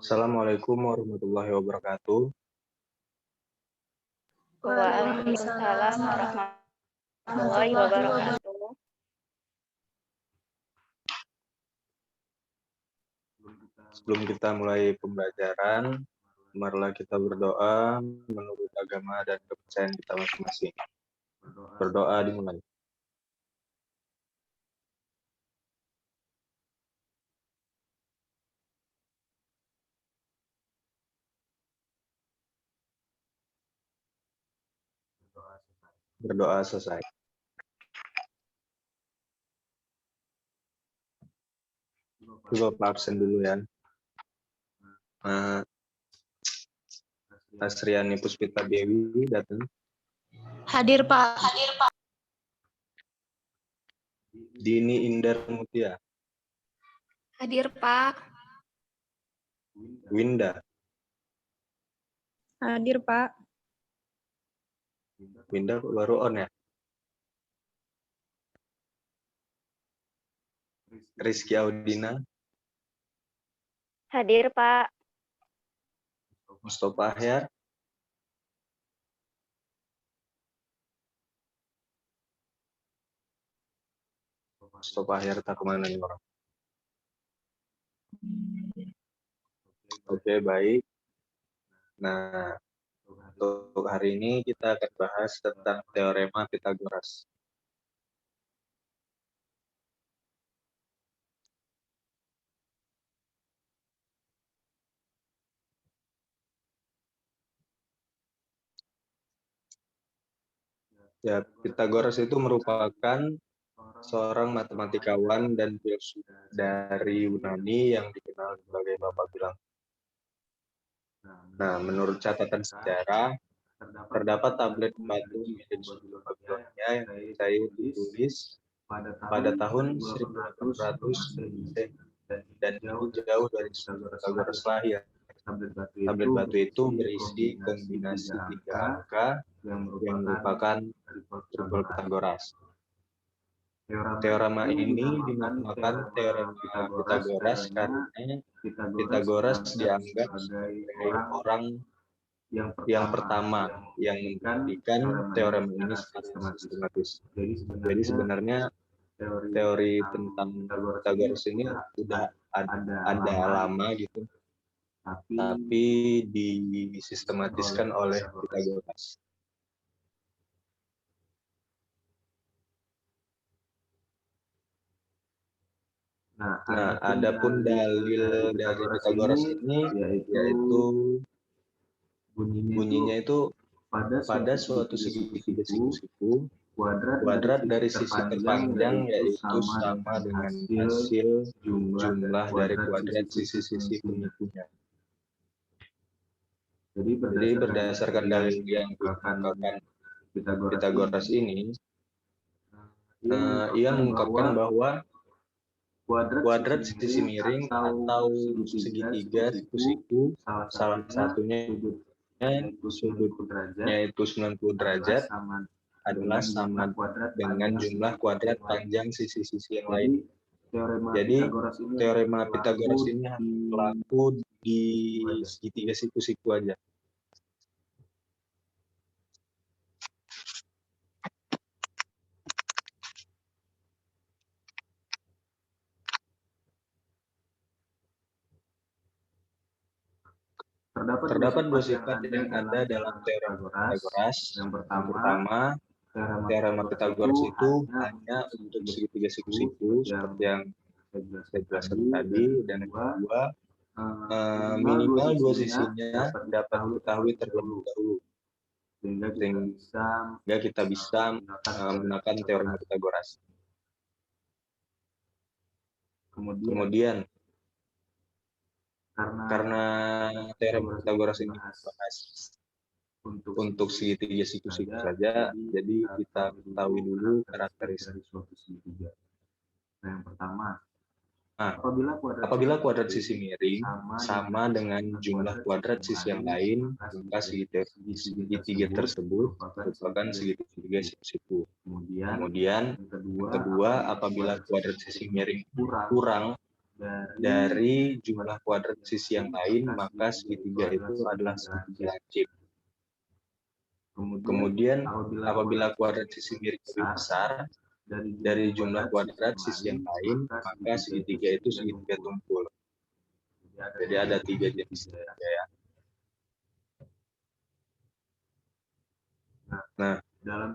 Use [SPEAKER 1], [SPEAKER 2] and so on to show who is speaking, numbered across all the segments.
[SPEAKER 1] Assalamualaikum warahmatullahi wabarakatuh.
[SPEAKER 2] Waalaikumsalam warahmatullahi wabarakatuh.
[SPEAKER 1] Sebelum kita mulai pembelajaran, marilah kita berdoa menurut agama dan kepercayaan kita masing-masing. Berdoa dimulai. Berdoa selesai. Coba Pak absen dulu ya. Asriani Puspita Dewi datang.
[SPEAKER 3] Hadir, Pak.
[SPEAKER 1] Dini Indar Mutia.
[SPEAKER 3] Hadir, Pak.
[SPEAKER 1] Winda.
[SPEAKER 3] Hadir, Pak.
[SPEAKER 1] Winda baru on ya. Rizky Audina.
[SPEAKER 2] Hadir, Pak.
[SPEAKER 1] Mustafa Ahyar. Mustafa Ahyar tak kemana nih orang? Oke, baik. Nah, untuk hari ini kita akan bahas tentang teorema Pythagoras. Ya, Pythagoras itu merupakan seorang matematikawan dan filsuf dari Yunani yang dikenal sebagai Bapak Bilang. Nah, menurut catatan sejarah, terdapat tablet batu milik suku Babilonia yang dipercaya ditulis pada tahun 1800 dan jauh dari Pythagoras lahir. Tablet batu itu berisi kombinasi 3 angka yang merupakan tripel Pythagoras. Teorema ini dinamakan teorema Pythagoras karena Pythagoras dianggap sebagai orang yang pertama yang membuktikan teorema ini secara sistematis. Jadi sebenarnya teori tentang Pythagoras ini sudah ada lama gitu, tapi disistematiskan oleh Pythagoras. Nah, adapun dalil dari Pythagoras ini yaitu bunyinya itu pada suatu segitiga siku-siku, kuadrat dari sisi terpanjang yaitu sama dengan hasil jumlah dari kuadrat sisi-sisi penyikunya. Jadi berdasarkan dalil yang diungkapkan Pythagoras ini, ia mengungkapkan bahwa kuadrat sisi miring atau segitiga siku-siku, salah satunya sudutnya itu 90 derajat adalah sama dengan jumlah kuadrat panjang sisi-sisi yang lain. Jadi teorema Pythagoras ini berlaku di segitiga siku-siku aja. Terdapat 2 sifat yang ada dalam teorema Pythagoras. Yang pertama, teorema Pythagoras itu hanya untuk segitiga siku-siku seperti yang saya jelaskan tadi, dan yang kedua, minimal 2 sisinya dapat diketahui terlebih dahulu sehingga kita bisa menggunakan teorema Pythagoras. Kemudian karena teorema Pythagoras ini dibahas untuk segitiga siku-siku saja, jadi kita ketahui dulu karakteristik suatu segitiga. Yang pertama, apabila kuadrat sisi miring sama dengan jumlah kuadrat sisi yang lain, maka segitiga tersebut merupakan segitiga siku-siku. Kemudian yang kedua, apabila kuadrat sisi miring kurang dari jumlah kuadrat sisi yang lain, maka segitiga itu adalah segitiga lancip. Kemudian apabila kuadrat sisi miring lebih besar dari jumlah kuadrat sisi yang lain, maka segitiga itu segitiga tumpul. Jadi ada 3 jenis segitiga ya. Nah,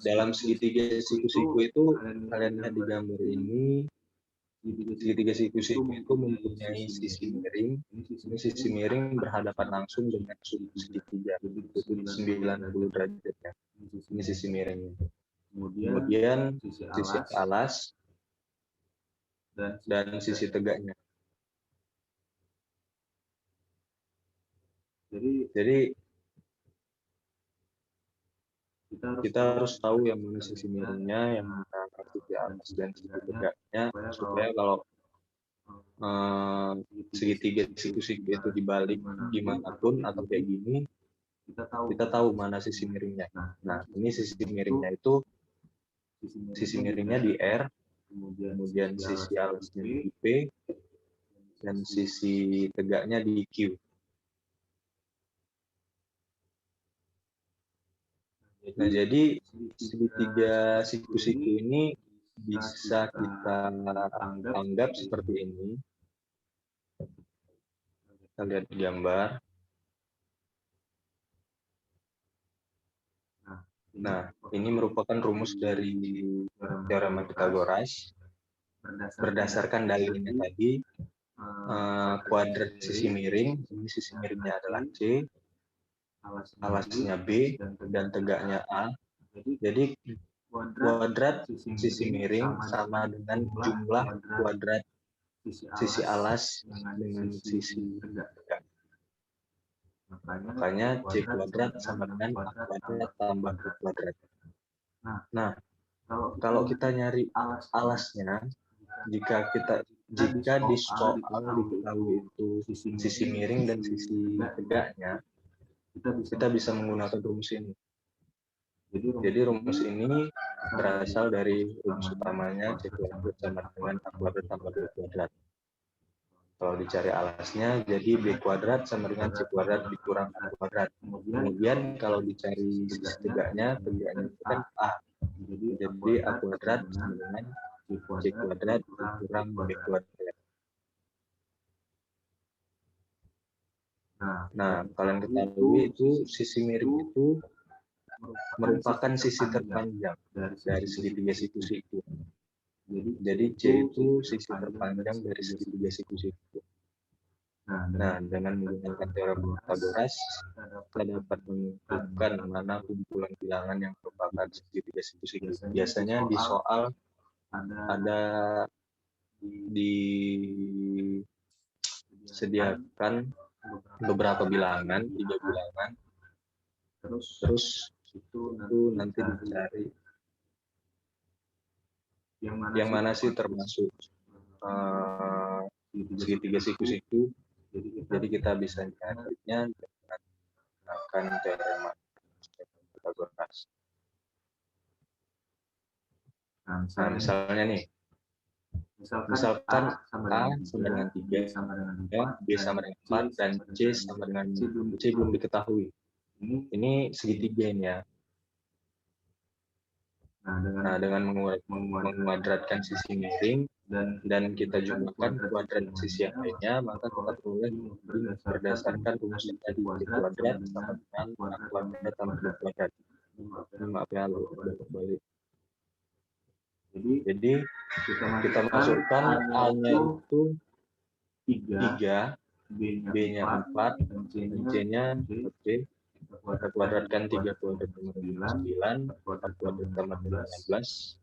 [SPEAKER 1] dalam segitiga siku-siku itu, kalian lihat di gambar ini, segitiga siku-siku itu mempunyai sisi miring. Ini sisi miring berhadapan langsung dengan sudut segitiga, sudut 90 derajat ya. Ini sisi miringnya. Kemudian sisi alas dan sisi tegaknya. Jadi kita harus tahu yang mana sisi miringnya, yang mana sisi alas dan sisi tegaknya, supaya kalau segitiga siku-siku itu dibalik dimanapun atau kayak gini, kita tahu mana sisi miringnya. Nah, ini sisi miringnya itu, sisi miringnya di R, kemudian sisi alasnya di P, dan sisi tegaknya di Q. Nah, jadi segitiga siku-siku ini bisa kita anggap seperti ini. Kita lihat di gambar. Nah, ini merupakan rumus dari teorema Pythagoras. Berdasarkan dalilnya tadi, kuadrat sisi miring, ini sisi miringnya adalah C, alasnya B, dan tegaknya A. Jadi kuadrat sisi miring sama dengan jumlah kuadrat sisi alas dengan sisi tegak. Makanya C kuadrat sama dengan A kuadrat tambah B kuadrat. Nah, kalau kita nyari alasnya, jika di soal diketahui itu sisi miring dan sisi tegaknya, kita bisa menggunakan rumus ini. Jadi rumus ini berasal dari rumus utamanya C kuadrat sama dengan A kuadrat tambah B kuadrat. Kalau dicari alasnya, jadi B kuadrat sama dengan C kuadrat dikurang A kuadrat. Kemudian kalau dicari sisi tegaknya itu kan A. Jadi A kuadrat sama dengan C kuadrat dikurang B kuadrat. Nah, kalian ketahui itu sisi miring itu merupakan sisi terpanjang dari segitiga siku-siku. Jadi C itu sisi terpanjang dari segitiga siku-siku. Nah, dengan menggunakan teorema Pythagoras, kita dapat menentukan mana kumpulan bilangan yang merupakan segitiga siku-siku. Biasanya di soal ada disediakan beberapa bilangan, 3 bilangan, terus itu nanti dicari yang mana sih termasuk segitiga siku-siku. Jadi kita bisa nyarinya dengan menggunakan teorema Pythagoras. Nah, misalnya nih, misalkan A sama dengan 3, B sama dengan 4, dan C sama dengan C belum diketahui. Ini segitiga ini ya. Nah, dengan menguadratkan sisi miring dan kita jumlahkan kuadrat sisi yang lainnya, maka kita peroleh berdasarkan rumus yang tadi, C kuadrat sama dengan A kuadrat tambah B kuadrat. Maaf ya, balik. Jadi kita masukkan A-nya itu 3, B-nya 4, dan C-nya 4B. Kita kuadratkan 3 kuadrat sama dengan 9, 4 kuadrat sama dengan 16,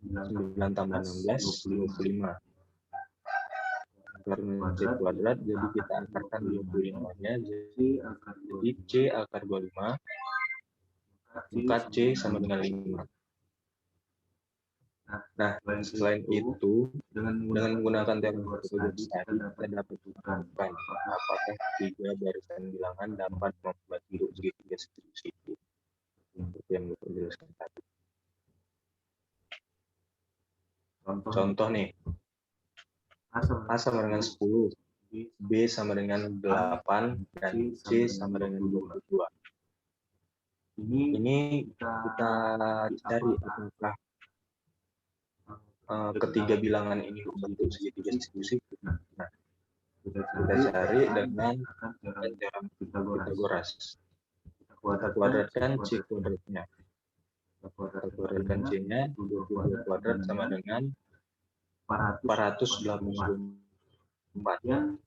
[SPEAKER 1] 9 tambah 16, 25. Karena C kuadrat, jadi kita akarkan 25-nya, jadi C akar 25, maka C sama dengan 5. Nah, selain itu, dengan menggunakan teorema Pythagoras tadi, kita dapat menentukan apakah 3 barisan bilangan dapat membuat bentuk segitiga siku-siku. Seperti yang Bapak jelaskan tadi. Contoh nih, A sama dengan 10, B sama dengan 8, dan C sama dengan 22. Ini kita cari apakah ketiga bilangan ini membentuk segitiga siku-siku. Nah, kita cari dengan teorem Pythagoras. Kita kuadratkan C kuadratnya. Kita kuadratkan C-nya, 22 kuadrat sama dengan 484.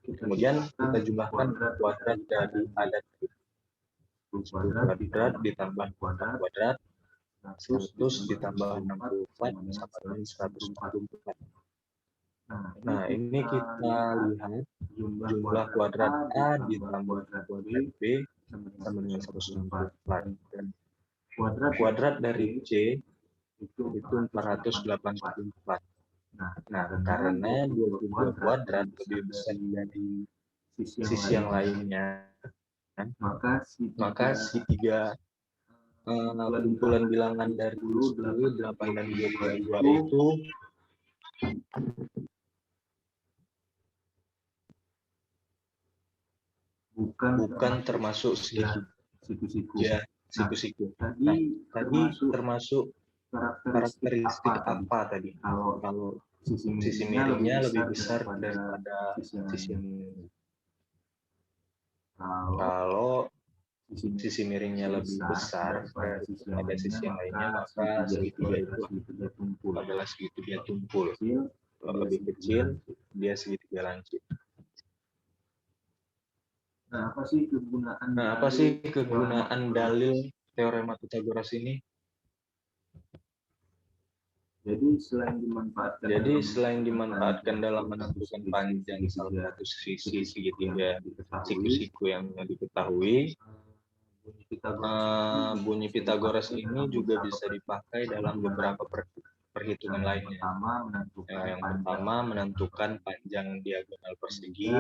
[SPEAKER 1] Kemudian kita jumlahkan kuadrat dari ada 10 kuadrat ditambah kuadrat 100 ditambah 64 sama dengan 144. Nah, ini kita lihat jumlah kuadrat A ditambah kuadrat B sama dengan 164. Dan kuadrat dari C itu 484. Nah, karena 22 kuadrat lebih besar dari sisi yang lainnya, maka segitiga kumpulan bilangan dari 10, 8, dan 22 itu bukan termasuk segitiga siku-siku. Nah, tadi termasuk karakteristik apa tadi? Kalau sisi miringnya lebih besar daripada sisi yang kalau sisi miringnya lebih besar daripada sisi yang lainnya, maka segitiga itu adalah segitiga tumpul. Kalau lebih kecil, dia segitiga lancip. Nah, apa sih kegunaan dalil teorema Pythagoras ini? Jadi selain dimanfaatkan dalam menentukan panjang salah satu sisi segitiga siku-siku yang diketahui, bunyi Pythagoras ini juga bisa dipakai dalam beberapa perhitungan lainnya. Yang pertama, menentukan panjang diagonal persegi,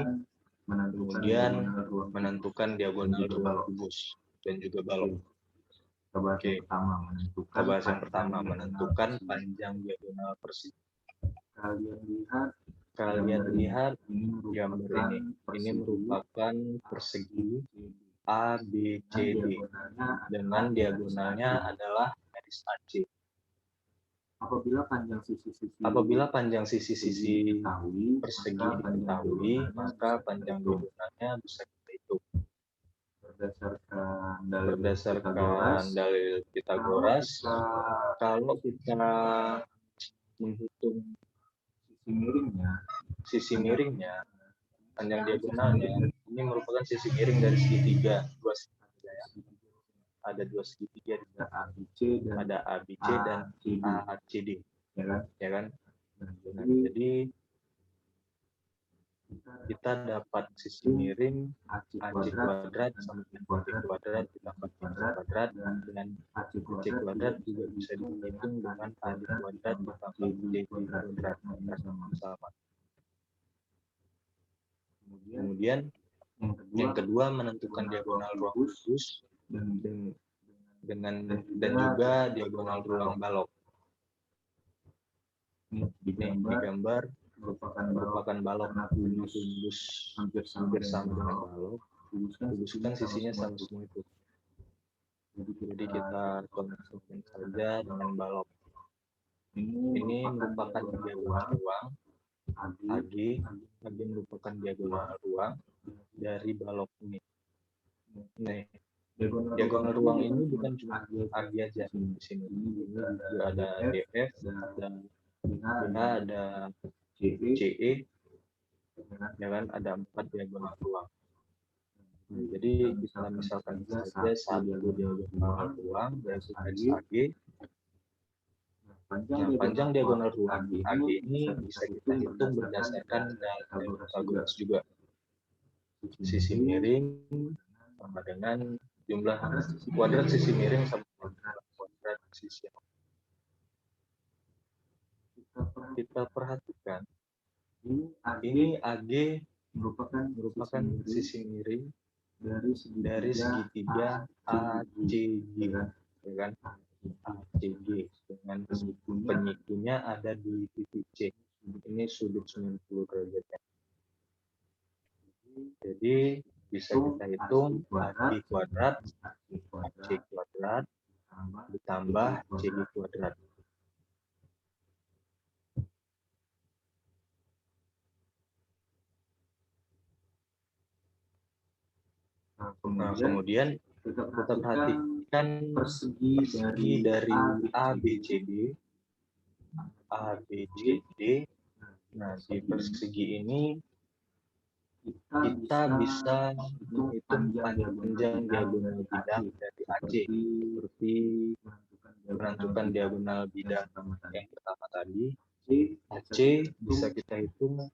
[SPEAKER 1] kemudian menentukan diagonal ruang kubus dan juga balok. Oke, kita bahas yang pertama, menentukan panjang diagonal persegi. Kalian lihat gambar ini. Ini merupakan persegi A, B, C, D. Dengan diagonalnya adalah garis AC. Apabila panjang sisi-sisi persegi diketahui, maka panjang diagonalnya bisa kita hitung. Berdasarkan dalil Pythagoras, kalau kita menghitung sisi miringnya, panjang diagonalnya, ini merupakan sisi miring dari segitiga, ada dua segitiga, ada ABC dan ACD, ya kan? Nah, jadi kita dapat sisi miring AC kuadrat sama dengan B kuadrat ditambah B kuadrat, dan AC kuadrat juga bisa dihitung dengan AD kuadrat ditambah D kuadrat sama. Kemudian yang kedua, menentukan diagonal ruang kubus dan juga diagonal ruang balok. Ini di gambar merupakan balok kubus hampir sama dengan balok. Kubuskan sisinya sama semua itu. Jadi kita konsumsi saja dengan balok. Ini merupakan diagonal ruang AG merupakan diagonal ruang dari balok ini. Nih, diagonal ruang ini bukan cuma AG aja di sini. Ini juga ada DF, ada BH, ada CE, ya kan, ada 4 diagonal ruang. Jadi kita misalkan saja satu diagonal ruang dari garis AG. Panjang diagonal ruang AG ini bisa kita hitung berdasarkan dalil Pythagoras juga. Sisi miring sama dengan jumlah kuadrat sisi miring sama dengan kuadrat sisi. Kita perhatikan, ini AG merupakan sisi miring dari segitiga ACG, ya kan? ACG dengan penyikunya ada di titik C. Ini sudut 90 derajat. Jadi bisa kita hitung AB kuadrat AC kuadrat ditambah CB kuadrat. Nah, kemudian kita perhatikan persegi dari ABCD. Nah, di persegi ini kita bisa menghitung panjang diagonal bidang dari AC seperti menentukan diagonal bidang yang pertama tadi. AC bisa kita hitung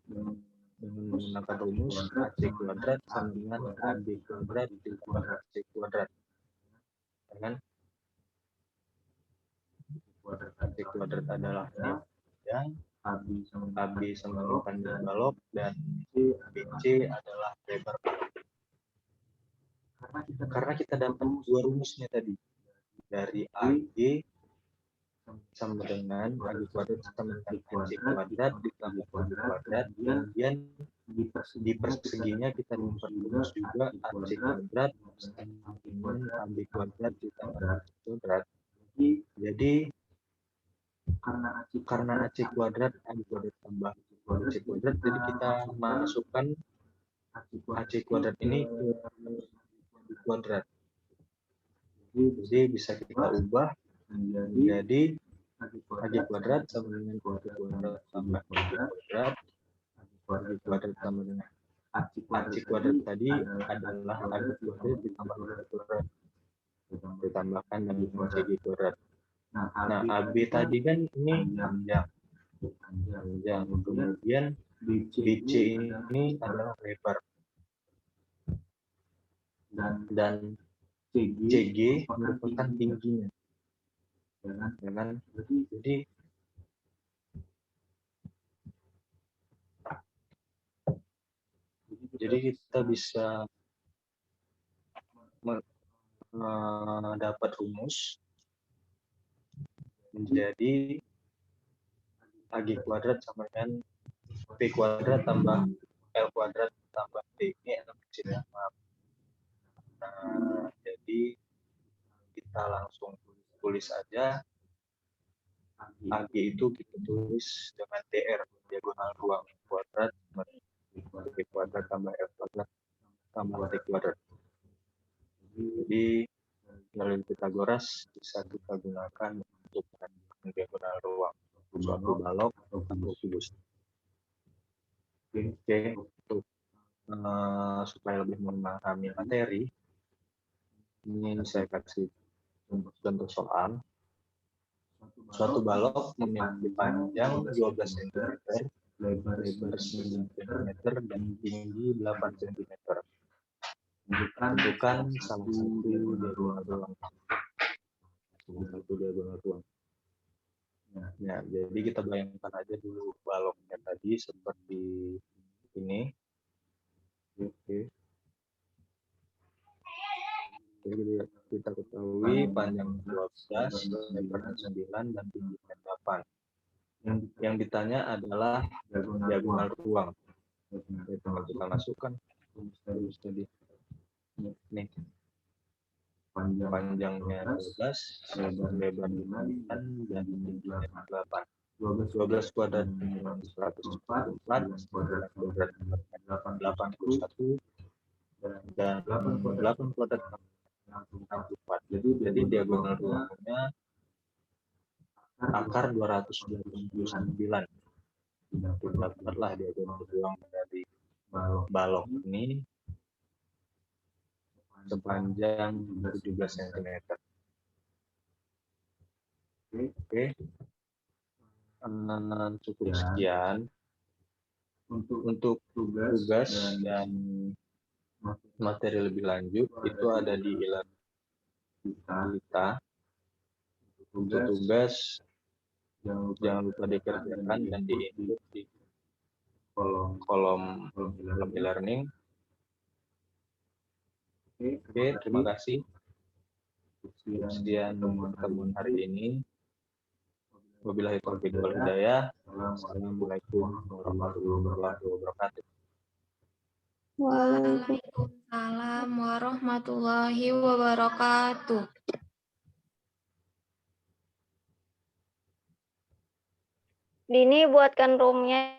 [SPEAKER 1] dengan menggunakan rumus AC kuadrat sama dengan AB kuadrat ditambah AC kuadrat. Dengan AC kuadrat adalah panjang, AB sama dengan panjang balok, dan BC adalah lebar balok. Karena kita dapat dua rumusnya tadi, dari AG sama dengan AB kuadrat sama dengan AC kuadrat ditambah AB kuadrat, kemudian di perseginya kita memperluas juga AC kuadrat sama dengan AB kuadrat ditambah AC kuadrat. Jadi karena AC kuadrat tambah AC kuadrat, jadi kita masukkan AC kuadrat ini ke kuadrat. Jadi bisa kita ubah menjadi AB kuadrat sama dengan AB kuadrat tambah AB kuadrat. AB kuadrat sama dengan AC kuadrat tadi adalah AB kuadrat ditambah AB kuadrat ditambahkan dengan CB kuadrat. Nah, AB tadi kan ini panjang. Kemudian BC ini adalah lebar. Dan CG merupakan tingginya. Ya kan? Jadi kita bisa dapat rumus menjadi AG kuadrat sama dengan P kuadrat tambah L kuadrat tambah D. Ini L kecil ya, maaf. Nah, jadi kita langsung tulis aja AG itu kita tulis dengan DR, diagonal ruang kuadrat P kuadrat tambah L kuadrat tambah T kuadrat. Jadi teorem Pythagoras bisa kita gunakan untuk diagonal ruang suatu balok atau kubus. Oke, untuk supaya lebih memahami materi, ini saya kasih contoh soal. Suatu balok memiliki panjang 12 cm, lebar 9 cm, dan tinggi 8 cm. Tentukan salah satu diagonal ruang. Ya, jadi kita bayangkan aja dulu baloknya tadi seperti ini. Oke. Jadi kita ketahui panjang 12, lebarnya 9, dan tingginya 8. Yang ditanya adalah diagonal ruang. Kita masukkan rumus tadi. Nih. Panjangnya 12, lebar 9, dan tingginya 8. 12 kuadrat 144, kuadrat 81, dan 8 kuadrat 64. Jadi diagonal ruangnya akar 289. Dapatlah diagonal ruang dari balok ini sepanjang 17 cm. Oke. Cukup sekian untuk tugas dan materi lebih lanjut itu ada di kita. Untuk tugas jangan lupa dikerjakan dan diinput di kolom e-learning. Oke, terima kasih. Sekian pertemuan hari ini. Wabillahi taufiq wal hidayah. Assalamualaikum warahmatullahi wabarakatuh.
[SPEAKER 3] Waalaikumsalam warahmatullahi wabarakatuh.
[SPEAKER 2] Dini buatkan roomnya.